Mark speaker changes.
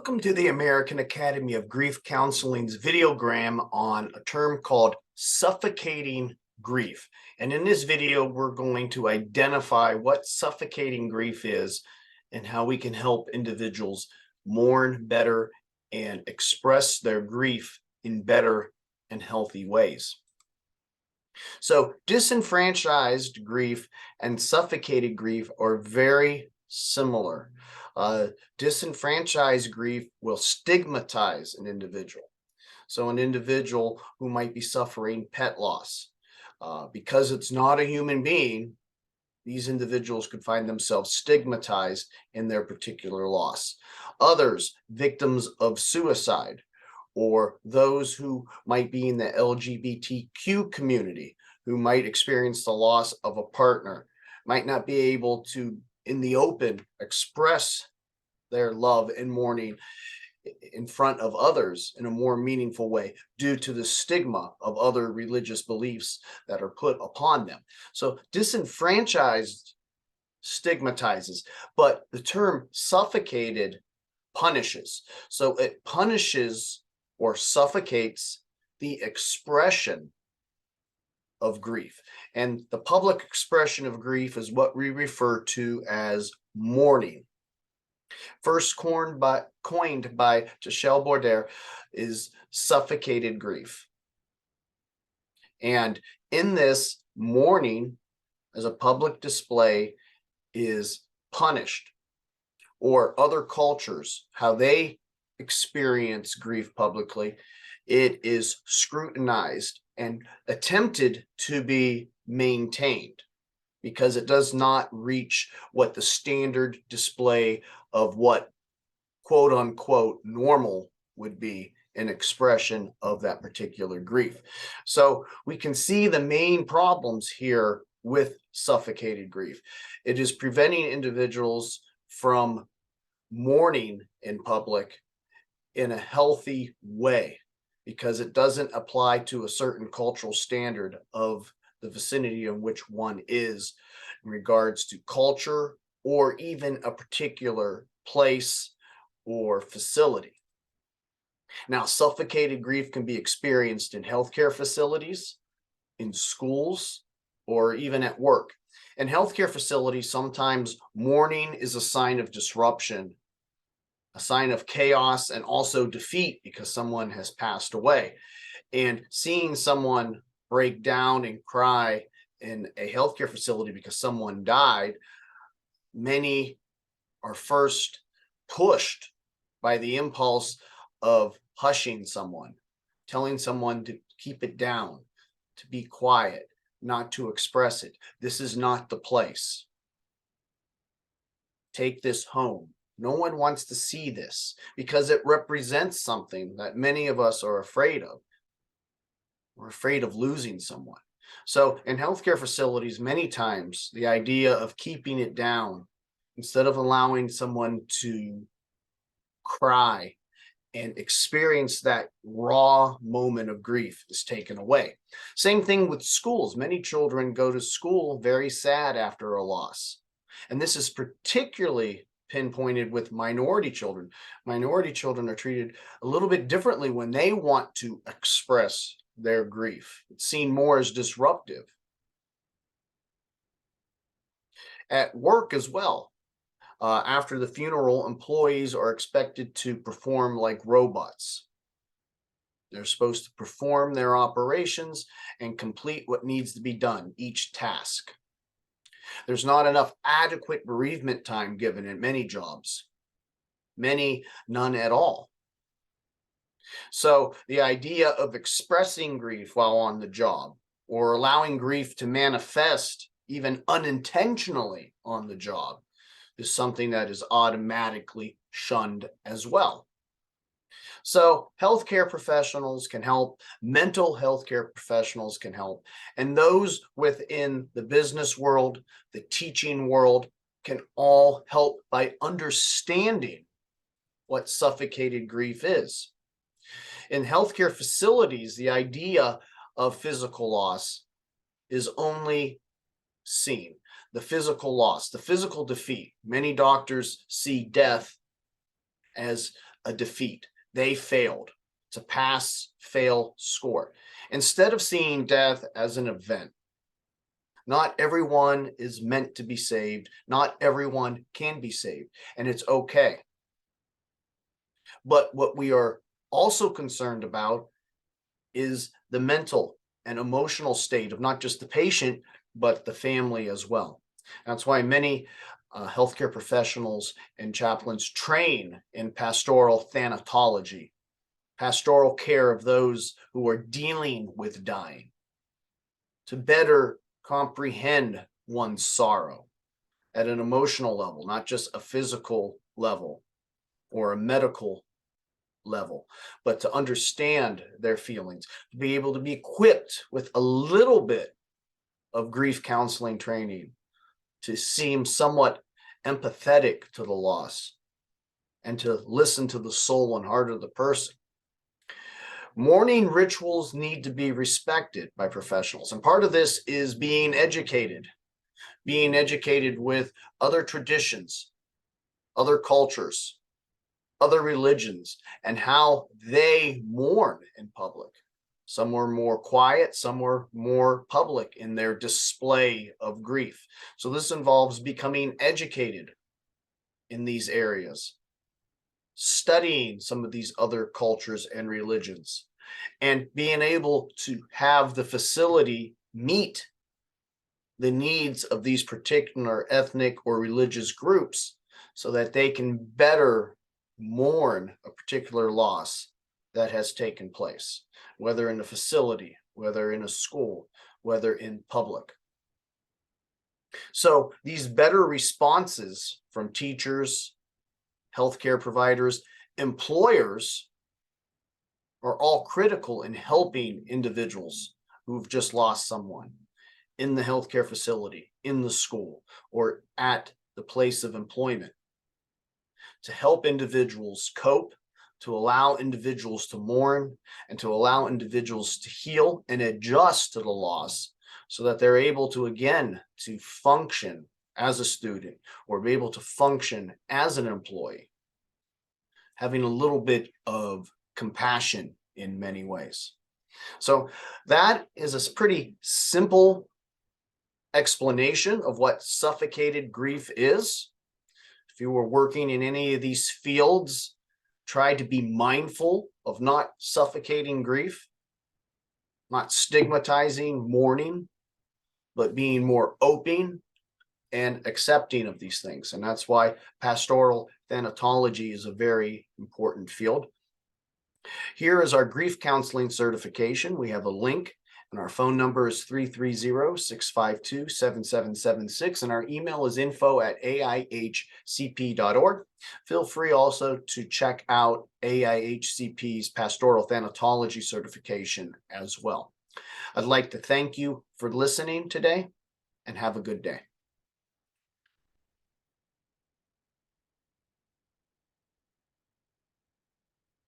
Speaker 1: Welcome to the American Academy of Grief Counseling's videogram on a term called suffocating grief. And in this video, we're going to identify what suffocating grief is and how we can help individuals mourn better and express their grief in better and healthy ways. So disenfranchised grief and suffocated grief are very similar. Disenfranchised grief will stigmatize an individual. So an individual who might be suffering pet loss, because it's not a human being, these individuals could find themselves stigmatized in their particular loss. Others, victims of suicide, or those who might be in the LGBTQ community, who might experience the loss of a partner, might not be able to, in the open, express their love and mourning in front of others in a more meaningful way due to the stigma of other religious beliefs that are put upon them. So disenfranchised stigmatizes, but the term suffocated punishes. So it punishes or suffocates the expression of grief. And the public expression of grief is what we refer to as mourning. First coined by Michel Baudelaire is suffocated grief. And in this, mourning as a public display is punished, or other cultures, how they experience grief publicly, it is scrutinized and attempted to be maintained because it does not reach what the standard display of what quote unquote normal would be an expression of that particular grief. So we can see the main problems here with suffocated grief. It is preventing individuals from mourning in public in a healthy way because it doesn't apply to a certain cultural standard of the vicinity in which one is in regards to culture or even a particular place or facility. Now, suffocated grief can be experienced in healthcare facilities, in schools, or even at work. In healthcare facilities, sometimes mourning is a sign of disruption, a sign of chaos, and also defeat because someone has passed away. And seeing someone break down and cry in a healthcare facility because someone died, many are first pushed by the impulse of hushing someone, telling someone to keep it down, to be quiet, not to express it. This is not the place. Take this home. No one wants to see this because it represents something that many of us are afraid of. We're afraid of losing someone. So in healthcare facilities, many times the idea of keeping it down instead of allowing someone to cry and experience that raw moment of grief is taken away. Same thing with schools. Many children go to school very sad after a loss. And this is particularly pinpointed with minority children. Minority children are treated a little bit differently when they want to express their grief. It's seen more as disruptive. At work as well. After the funeral, employees are expected to perform like robots. They're supposed to perform their operations and complete what needs to be done, each task. There's not enough adequate bereavement time given in many jobs. Many, none at all. So the idea of expressing grief while on the job or allowing grief to manifest even unintentionally on the job is something that is automatically shunned as well. So healthcare professionals can help, mental health care professionals can help, and those within the business world, the teaching world can all help by understanding what suffocated grief is. In healthcare facilities, the idea of physical loss is only seen. The physical loss, the physical defeat. Many doctors see death as a defeat. They failed. It's a pass-fail score. Instead of seeing death as an event, not everyone is meant to be saved. Not everyone can be saved, and it's okay. But what we are also concerned about is the mental and emotional state of not just the patient, but the family as well. That's why many healthcare professionals and chaplains train in pastoral thanatology, pastoral care of those who are dealing with dying, to better comprehend one's sorrow at an emotional level, not just a physical level or a medical level, but to understand their feelings, to be able to be equipped with a little bit of grief counseling training, to seem somewhat empathetic to the loss, and to listen to the soul and heart of the person. Mourning rituals need to be respected by professionals, and part of this is being educated with other traditions, other cultures, other religions, and how they mourn in public. Some were more quiet, some were more public in their display of grief. So this involves becoming educated in these areas, studying some of these other cultures and religions, and being able to have the facility meet the needs of these particular ethnic or religious groups so that they can better mourn a particular loss that has taken place, whether in a facility, whether in a school, whether in public. So these better responses from teachers, healthcare providers, employers are all critical in helping individuals who've just lost someone in the healthcare facility, in the school, or at the place of employment, to help individuals cope, to allow individuals to mourn, and to allow individuals to heal and adjust to the loss so that they're able to, again, to function as a student or be able to function as an employee, having a little bit of compassion in many ways. So that is a pretty simple explanation of what suffocated grief is. If you were working in any of these fields, try to be mindful of not suffocating grief, not stigmatizing mourning, but being more open and accepting of these things. And that's why pastoral thanatology is a very important field. Here is our grief counseling certification. We have a link, and our phone number is 330-652-7776, and our email is info@aihcp.org. Feel free also to check out AIHCP's pastoral thanatology certification as well. I'd like to thank you for listening today, and have a good day.